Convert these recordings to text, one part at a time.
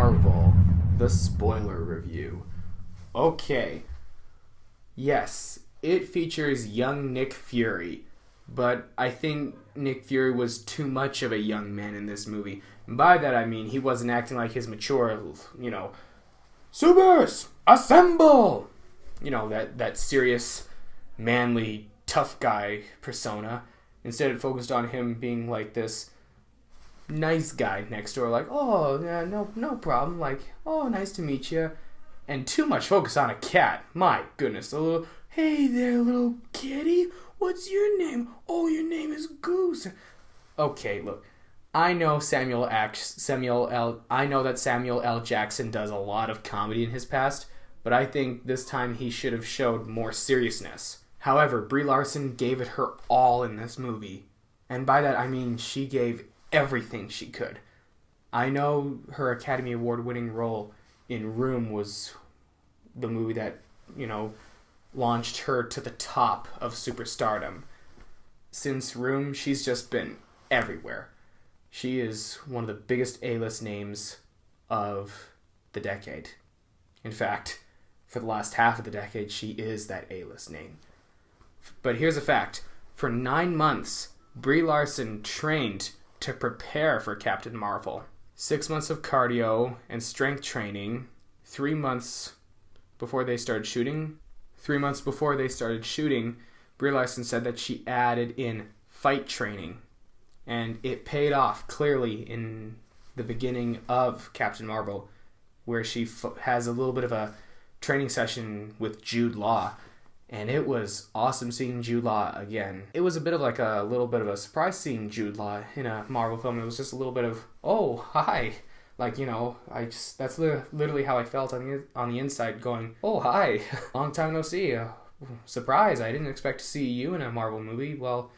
Marvel, the spoiler review. Okay. Yes, it features young Nick Fury, but I think Nick Fury was too much of a young man in this movie. And by that I mean he wasn't acting like his mature, Supers, assemble! That serious, manly, tough guy persona. Instead it focused on him being like this nice guy next door, like, oh, yeah, no problem, like, oh, nice to meet you. And too much focus on a cat. My goodness, a little, hey there, little kitty, what's your name? Oh, your name is Goose. Okay, look, I know I know that Samuel L. Jackson does a lot of comedy in his past, but I think this time he should have showed more seriousness. However, Brie Larson gave it her all in this movie. And by that I mean she gave everything she could. I know her Academy Award winning role in Room was the movie that, launched her to the top of superstardom. Since Room, she's just been everywhere. She is one of the biggest A-list names of the decade. In fact, for the last half of the decade, she is that A-list name. But here's a fact. For 9 months, Brie Larson trained to prepare for Captain Marvel. 6 months of cardio and strength training. 3 months before they started shooting. Brie Larson said that she added in fight training. And it paid off clearly in the beginning of Captain Marvel, where she has a little bit of a training session with Jude Law. And it was awesome seeing Jude Law again. It was a little bit of a surprise seeing Jude Law in a Marvel film. It was just a little bit of, oh, hi. That's literally how I felt on the inside, going, oh, hi, long time no see. Surprise, I didn't expect to see you in a Marvel movie. Well,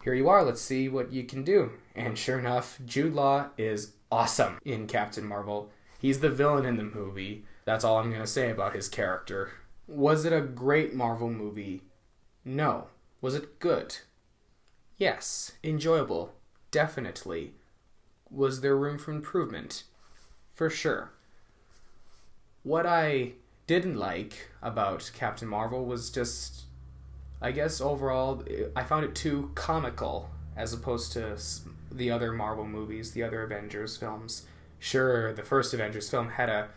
here you are, let's see what you can do. And sure enough, Jude Law is awesome in Captain Marvel. He's the villain in the movie. That's all I'm going to say about his character. Was it a great Marvel movie? No. Was it good? Yes. Enjoyable? Definitely. Was there room for improvement? For sure. What I didn't like about Captain Marvel was just, I guess overall, I found it too comical as opposed to the other Marvel movies, the other Avengers films. Sure, the first Avengers film had a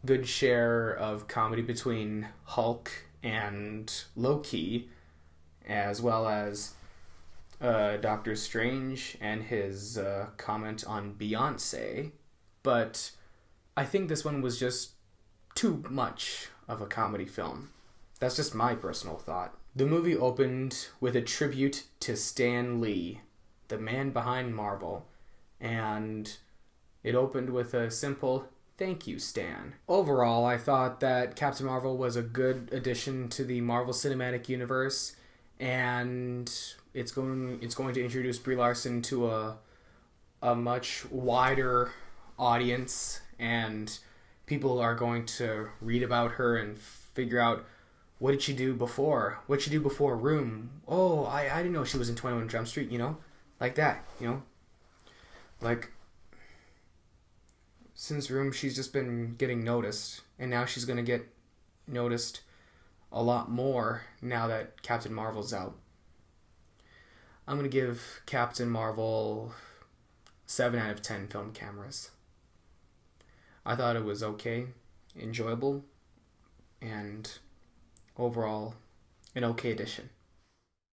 good share of comedy between Hulk and Loki, as well as Doctor Strange and his comment on Beyonce. But I think this one was just too much of a comedy film. That's just my personal thought. The movie opened with a tribute to Stan Lee, the man behind Marvel, and it opened with a simple "Thank you, Stan." Overall, I thought that Captain Marvel was a good addition to the Marvel Cinematic Universe, and it's going to introduce Brie Larson to a much wider audience, and people are going to read about her and figure out, what did she do before? What did she do before Room? Oh, I didn't know she was in 21 Jump Street, like that, like, since Room, she's just been getting noticed, and now she's going to get noticed a lot more now that Captain Marvel's out. I'm going to give Captain Marvel 7 out of 10 film cameras. I thought it was okay, enjoyable, and overall an okay addition.